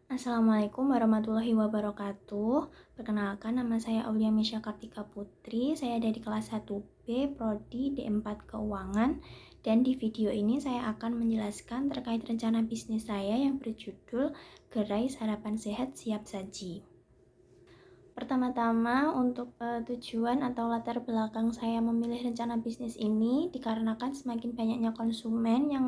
Assalamualaikum warahmatullahi wabarakatuh. Perkenalkan, nama saya Aulia Misha Kartika Putri. Saya dari kelas 1B, Prodi D4 Keuangan. Dan di video ini saya akan menjelaskan terkait rencana bisnis saya yang berjudul Gerai Sarapan Sehat Siap Saji. Pertama-tama untuk tujuan atau latar belakang saya memilih rencana bisnis ini dikarenakan semakin banyaknya konsumen yang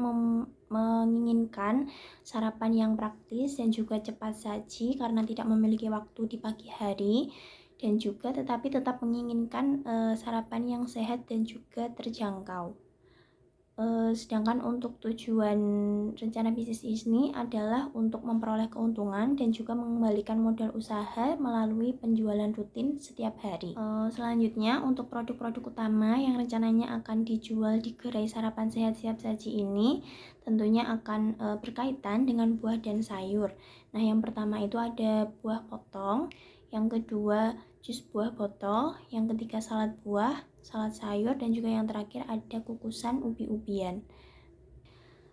menginginkan sarapan yang praktis dan juga cepat saji karena tidak memiliki waktu di pagi hari, dan juga tetapi tetap menginginkan sarapan yang sehat dan juga terjangkau. Sedangkan untuk tujuan rencana bisnis ini adalah untuk memperoleh keuntungan dan juga mengembalikan modal usaha melalui penjualan rutin setiap hari. Selanjutnya, untuk produk-produk utama yang rencananya akan dijual di gerai sarapan sehat siap saji ini tentunya akan berkaitan dengan buah dan sayur. Nah, yang pertama itu ada buah potong, yang kedua jus buah botol, yang ketiga salad buah, salad sayur, dan juga yang terakhir ada kukusan ubi-ubian.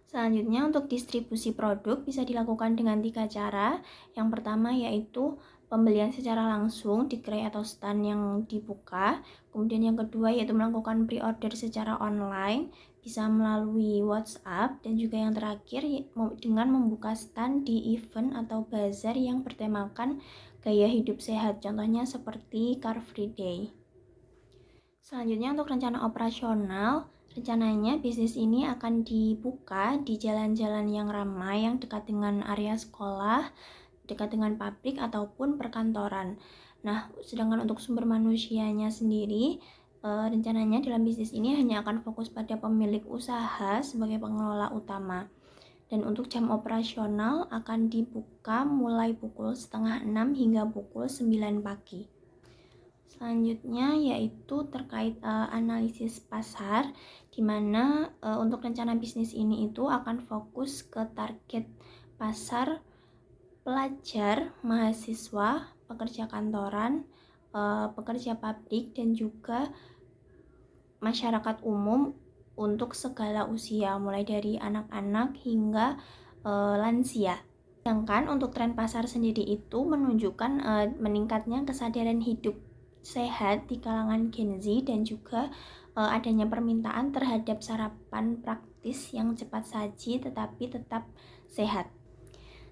Selanjutnya, untuk distribusi produk bisa dilakukan dengan 3 cara. Yang pertama yaitu pembelian secara langsung di gerai atau stand yang dibuka. Kemudian yang kedua yaitu melakukan pre-order secara online, bisa melalui WhatsApp. Dan juga yang terakhir dengan membuka stand di event atau bazar yang bertemakan gaya hidup sehat, contohnya seperti Car Free Day. Selanjutnya, untuk rencana operasional, rencananya bisnis ini akan dibuka di jalan-jalan yang ramai yang dekat dengan area sekolah, dekat dengan pabrik ataupun perkantoran. Nah, sedangkan untuk sumber manusianya sendiri, rencananya dalam bisnis ini hanya akan fokus pada pemilik usaha sebagai pengelola utama. Dan untuk jam operasional akan dibuka mulai pukul setengah 6 hingga pukul 9 pagi. Selanjutnya yaitu terkait analisis pasar, di mana untuk rencana bisnis ini itu akan fokus ke target pasar pelajar, mahasiswa, pekerja kantoran, pekerja pabrik, dan juga masyarakat umum untuk segala usia, mulai dari anak-anak hingga lansia. Sedangkan untuk tren pasar sendiri itu menunjukkan meningkatnya kesadaran hidup sehat di kalangan Gen Z dan juga adanya permintaan terhadap sarapan praktis yang cepat saji tetapi tetap sehat.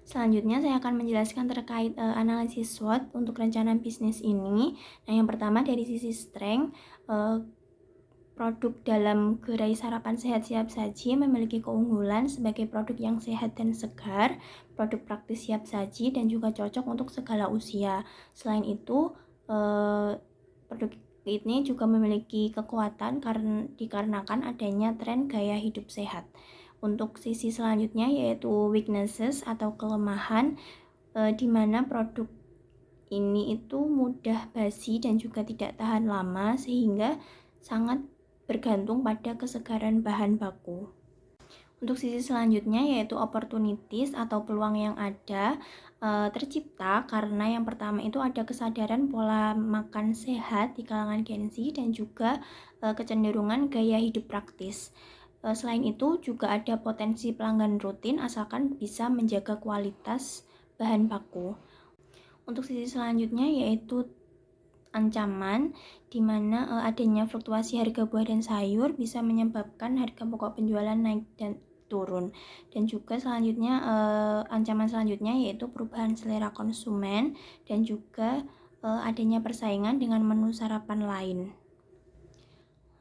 Selanjutnya saya akan menjelaskan terkait analisis SWOT untuk rencana bisnis ini. Nah, yang pertama dari sisi strength, produk dalam gerai sarapan sehat siap saji memiliki keunggulan sebagai produk yang sehat dan segar, produk praktis siap saji, dan juga cocok untuk segala usia. Selain itu, produk ini juga memiliki kekuatan karena dikarenakan adanya tren gaya hidup sehat. Untuk sisi selanjutnya yaitu weaknesses atau kelemahan, di mana produk ini itu mudah basi dan juga tidak tahan lama sehingga sangat bergantung pada kesegaran bahan baku. Untuk sisi selanjutnya yaitu opportunities atau peluang yang ada tercipta karena yang pertama itu ada kesadaran pola makan sehat di kalangan Gen Z dan juga kecenderungan gaya hidup praktis. Selain itu juga ada potensi pelanggan rutin asalkan bisa menjaga kualitas bahan baku. Untuk sisi selanjutnya yaitu ancaman, di mana adanya fluktuasi harga buah dan sayur bisa menyebabkan harga pokok penjualan naik dan turun. Dan juga selanjutnya ancaman selanjutnya yaitu perubahan selera konsumen dan juga adanya persaingan dengan menu sarapan lain.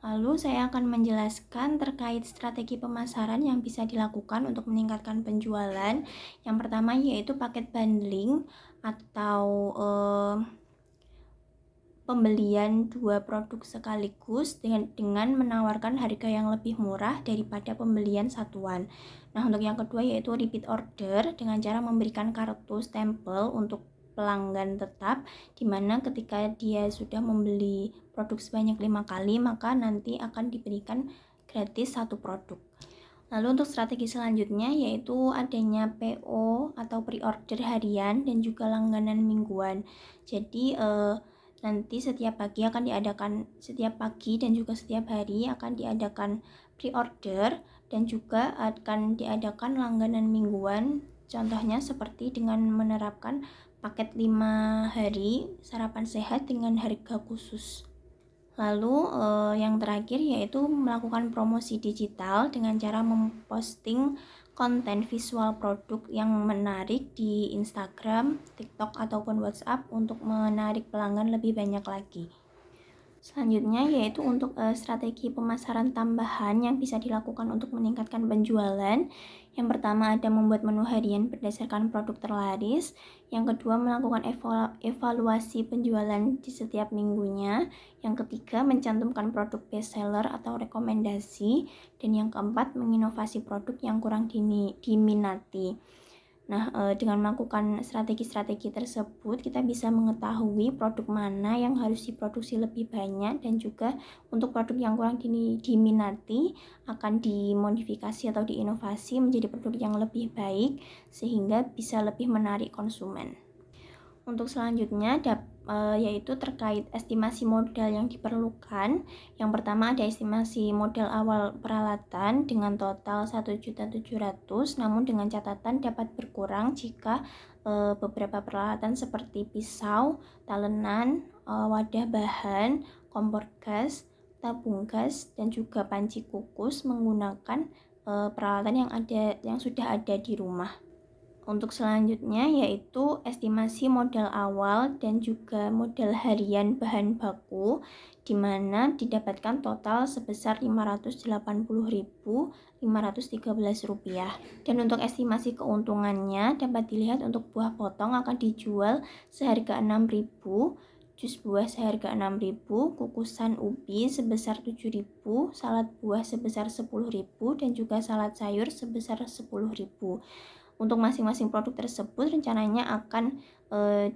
Lalu saya akan menjelaskan terkait strategi pemasaran yang bisa dilakukan untuk meningkatkan penjualan. Yang pertama yaitu paket bundling atau pembelian dua produk sekaligus dengan menawarkan harga yang lebih murah daripada pembelian satuan. Nah, untuk yang kedua yaitu repeat order dengan cara memberikan kartu stempel untuk pelanggan tetap, di mana ketika dia sudah membeli produk sebanyak 5 kali maka nanti akan diberikan gratis satu produk. Lalu untuk strategi selanjutnya yaitu adanya PO atau pre-order harian dan juga langganan mingguan. Jadi nanti setiap pagi dan juga setiap hari akan diadakan pre-order dan juga akan diadakan langganan mingguan Contohnya seperti dengan menerapkan paket 5 hari sarapan sehat dengan harga khusus. Lalu yang terakhir yaitu melakukan promosi digital dengan cara memposting konten visual produk yang menarik di Instagram, TikTok ataupun WhatsApp untuk menarik pelanggan lebih banyak lagi. Selanjutnya yaitu untuk strategi pemasaran tambahan yang bisa dilakukan untuk meningkatkan penjualan. Yang pertama ada membuat menu harian berdasarkan produk terlaris. Yang kedua melakukan evaluasi penjualan di setiap minggunya. Yang ketiga mencantumkan produk best seller atau rekomendasi. Dan yang keempat menginovasi produk yang kurang diminati. Nah, dengan melakukan strategi-strategi tersebut, kita bisa mengetahui produk mana yang harus diproduksi lebih banyak dan juga untuk produk yang kurang diminati akan dimodifikasi atau diinovasi menjadi produk yang lebih baik sehingga bisa lebih menarik konsumen. Untuk selanjutnya yaitu terkait estimasi modal yang diperlukan. Yang pertama ada estimasi modal awal peralatan dengan total 1.700.000, namun dengan catatan dapat berkurang jika beberapa peralatan seperti pisau, talenan, wadah bahan, kompor gas, tabung gas dan juga panci kukus menggunakan peralatan yang sudah ada di rumah. Untuk selanjutnya yaitu estimasi modal awal dan juga modal harian bahan baku di mana didapatkan total sebesar Rp580.513. Dan untuk estimasi keuntungannya dapat dilihat untuk buah potong akan dijual seharga Rp6.000, jus buah seharga Rp6.000, kukusan ubi sebesar Rp7.000, salad buah sebesar Rp10.000 dan juga salad sayur sebesar Rp10.000. Untuk masing-masing produk tersebut rencananya akan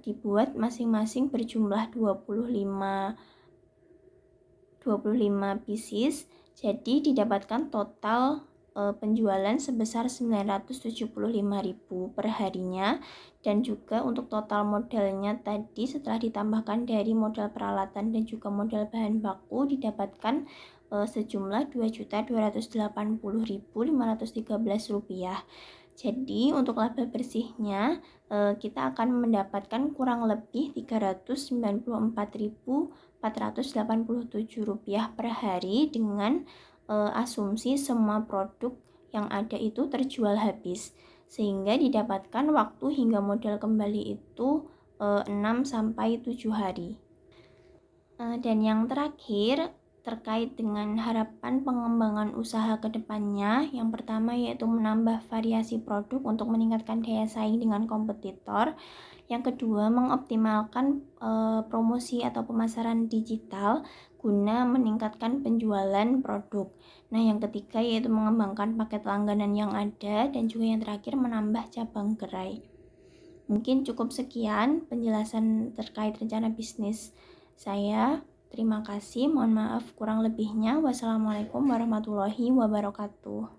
dibuat masing-masing berjumlah 25 pieces. Jadi didapatkan total penjualan sebesar Rp975.000 per harinya. Dan juga untuk total modalnya tadi setelah ditambahkan dari modal peralatan dan juga modal bahan baku didapatkan sejumlah Rp2.280.513. Jadi untuk laba bersihnya kita akan mendapatkan kurang lebih Rp394.487 per hari dengan asumsi semua produk yang ada itu terjual habis, sehingga didapatkan waktu hingga modal kembali itu 6-7 hari. Dan yang terakhir terkait dengan harapan pengembangan usaha ke depannya, yang pertama yaitu menambah variasi produk untuk meningkatkan daya saing dengan kompetitor. Yang kedua, mengoptimalkan promosi atau pemasaran digital guna meningkatkan penjualan produk. Nah, yang ketiga yaitu mengembangkan paket langganan yang ada dan juga yang terakhir menambah cabang gerai. Mungkin cukup sekian penjelasan terkait rencana bisnis saya. Terima kasih, mohon maaf kurang lebihnya. Wassalamualaikum warahmatullahi wabarakatuh.